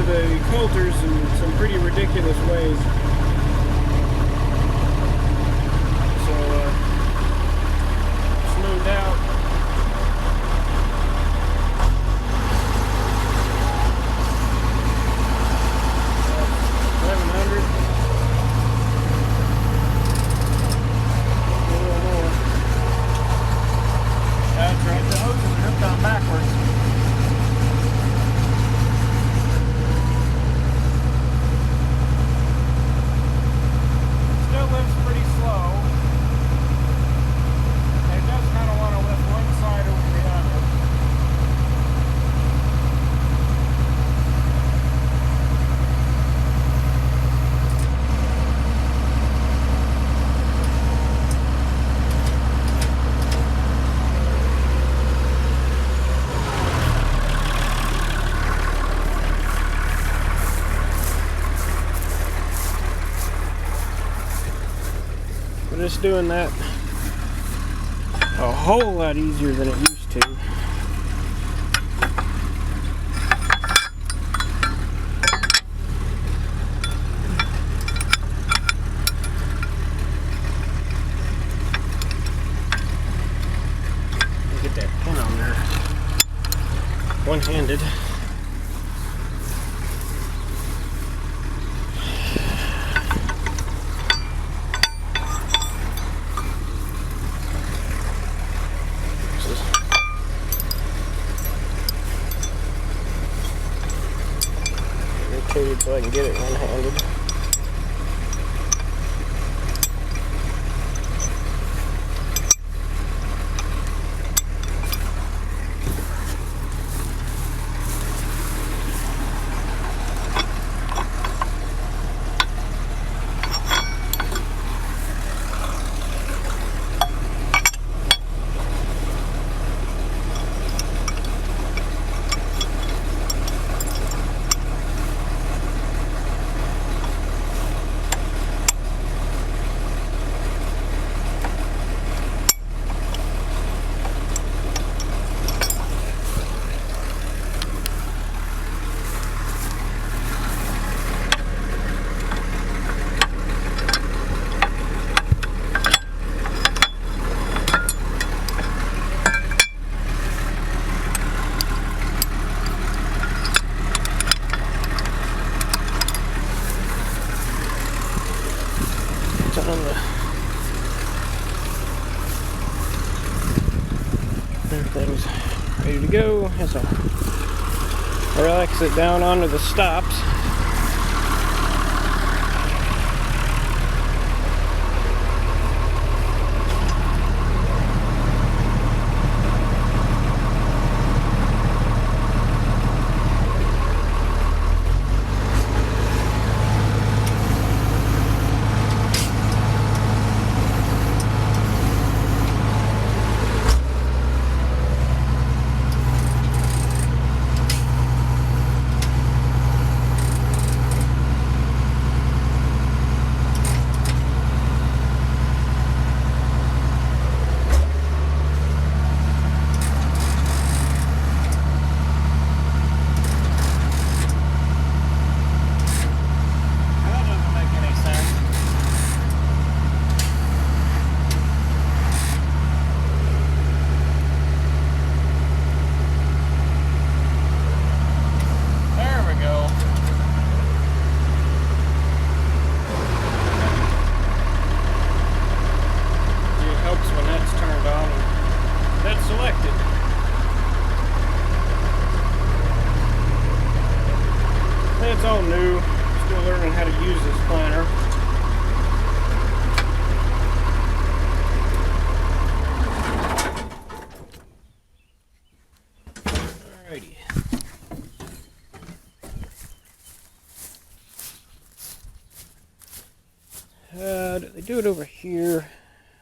the coulters in some pretty ridiculous ways. So, smoothed out. That's right, the hoses are hooked on backwards. Still lifts pretty slow. It does kind of want to lift one side over the other. But it's doing that a whole lot easier than it used to. Get that pin on there. One-handed. So I can get it one-handed. Everything's ready to go. So relax it down onto the stops. It's all new, still learning how to use this planter. Alrighty. They do it over here.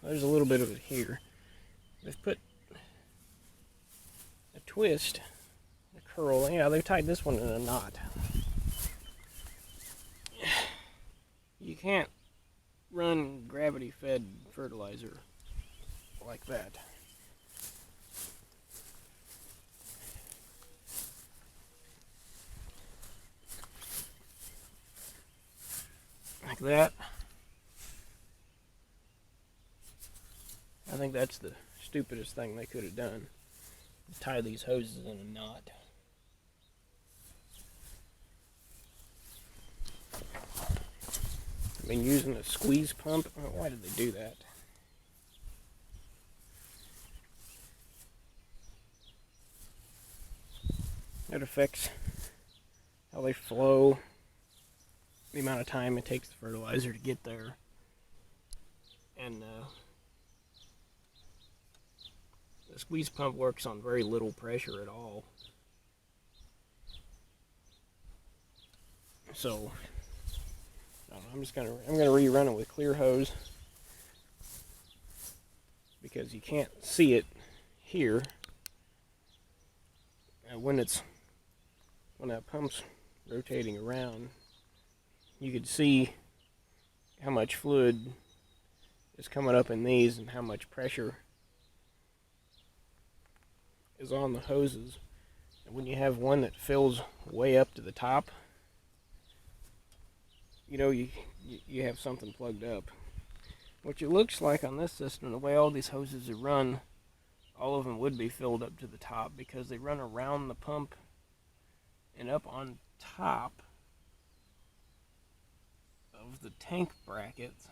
There's a little bit of it here. They've put a twist, a curl. Yeah, they've tied this one in a knot. You can't run gravity-fed fertilizer like that. like that. I think that's the stupidest thing they could have done. Tie these hoses in a knot. I mean, using a squeeze pump, why did they do that? It affects how they flow, the amount of time it takes the fertilizer to get there, and the squeeze pump works on very little pressure at all. So I'm gonna rerun it with clear hose because you can't see it here. And when that pump's rotating around, you could see how much fluid is coming up in these and how much pressure is on the hoses. And when you have one that fills way up to the top, you know you have something plugged up. Which it looks like on this system, the way all these hoses are run, all of them would be filled up to the top because they run around the pump and up on top of the tank brackets.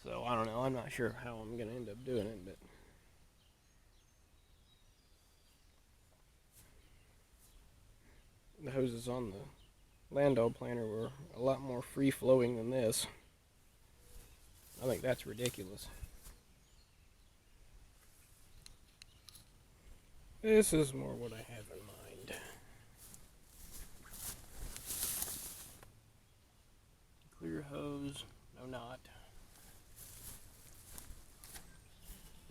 So I don't know, I'm not sure how I'm going to end up doing it, but the hoses on the Landau planter were a lot more free-flowing than this. I think that's ridiculous. This is more what I have in mind. Clear hose, no knot.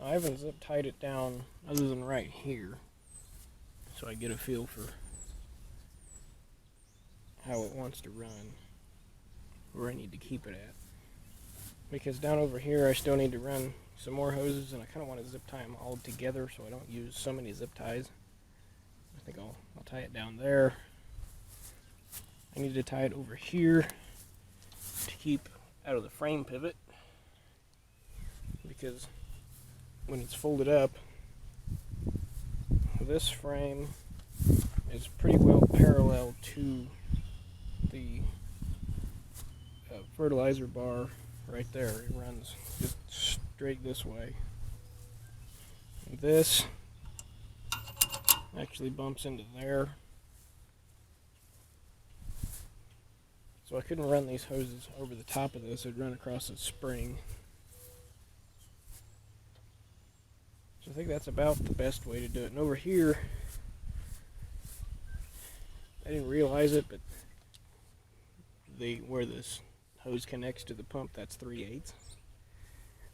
I haven't zip tied it down other than right here, so I get a feel for how it wants to run, where I need to keep it at. Because down over here I still need to run some more hoses, and I kind of want to zip tie them all together so I don't use so many zip ties. I think I'll tie it down there. I need to tie it over here to keep out of the frame pivot, because when it's folded up, this frame is pretty well parallel to the fertilizer bar right there. It runs just straight this way. And this actually bumps into there. So I couldn't run these hoses over the top of this. I'd run across a spring. So I think that's about the best way to do it. And over here, I didn't realize it, but where this hose connects to the pump, that's 3/8.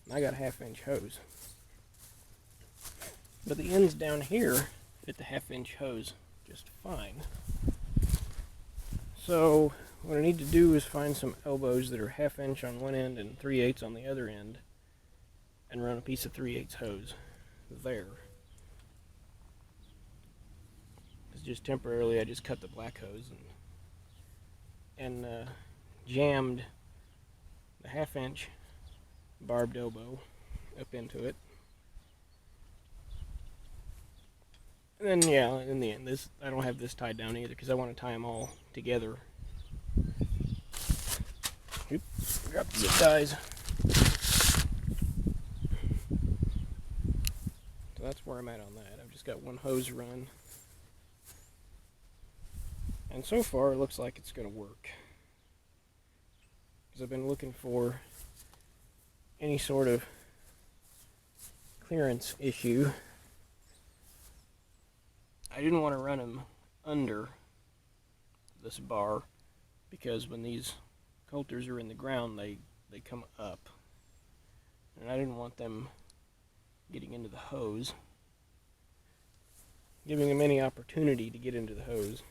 And I got a 1/2-inch hose. But the ends down here fit the 1/2-inch hose just fine. So what I need to do is find some elbows that are 1/2-inch on one end and 3/8 on the other end, and run a piece of 3/8 hose there. It's just temporarily, I just cut the black hose and jammed the 1/2-inch barbed elbow up into it. And then, yeah, in the end, I don't have this tied down either because I want to tie them all together. Oops, forgot the zip ties. So that's where I'm at on that. I've just got one hose run. And so far, it looks like it's going to work. Because I've been looking for any sort of clearance issue. I didn't want to run them under this bar because when these coulters are in the ground, they come up. And I didn't want them getting into the hose, giving them any opportunity to get into the hose.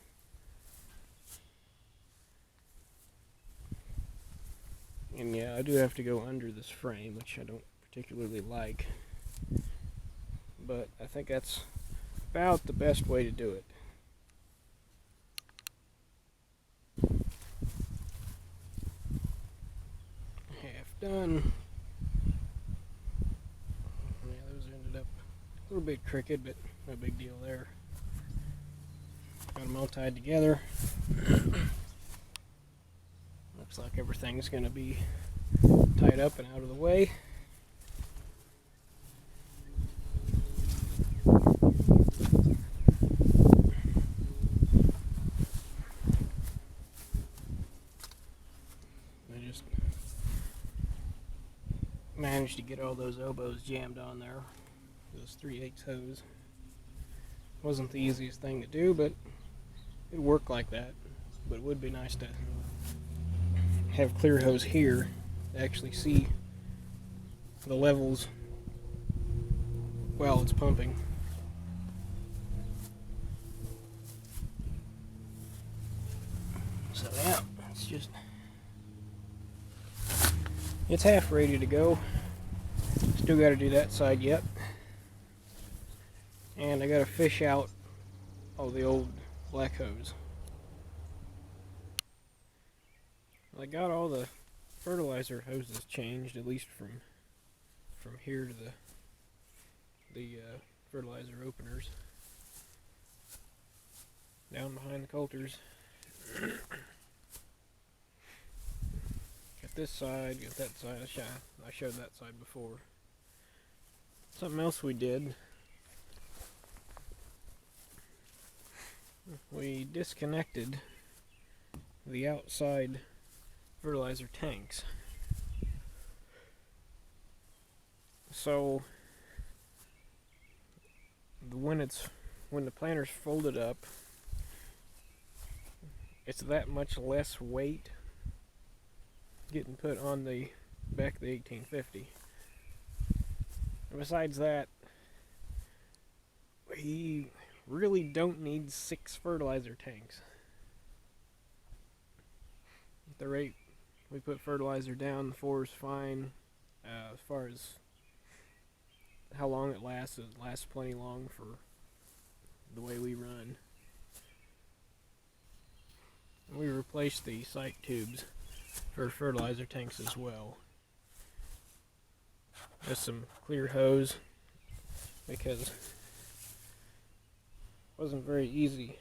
And yeah, I do have to go under this frame, which I don't particularly like. But I think that's about the best way to do it. half done. Yeah, those ended up a little bit crooked, but no big deal there. Got them all tied together. Looks like everything's going to be tied up and out of the way. I just managed to get all those elbows jammed on there. Those 3/8 hose. Wasn't the easiest thing to do, but it worked like that. But it would be nice to have clear hose here to actually see the levels while it's pumping. So yeah, it's half ready to go. Still got to do that side yet. And I got to fish out all the old black hose. I got all the fertilizer hoses changed, at least from here to the fertilizer openers. Down behind the coulters. Got this side, got that side. I showed that side before. Something else we did. We disconnected the outside fertilizer tanks. So when the planter's folded up, it's that much less weight getting put on the back of the 1850. And besides that, we really don't need 6 fertilizer tanks. At the rate we put fertilizer down, the 4 is fine. As far as how long it lasts plenty long for the way we run. We replaced the sight tubes for fertilizer tanks as well. Just some clear hose, because it wasn't very easy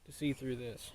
to see through this.